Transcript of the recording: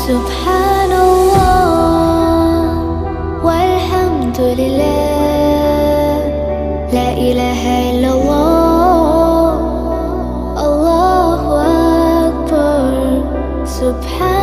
سبحان الله والحمد لله، لا إله إلا الله، الله أكبر. سبحان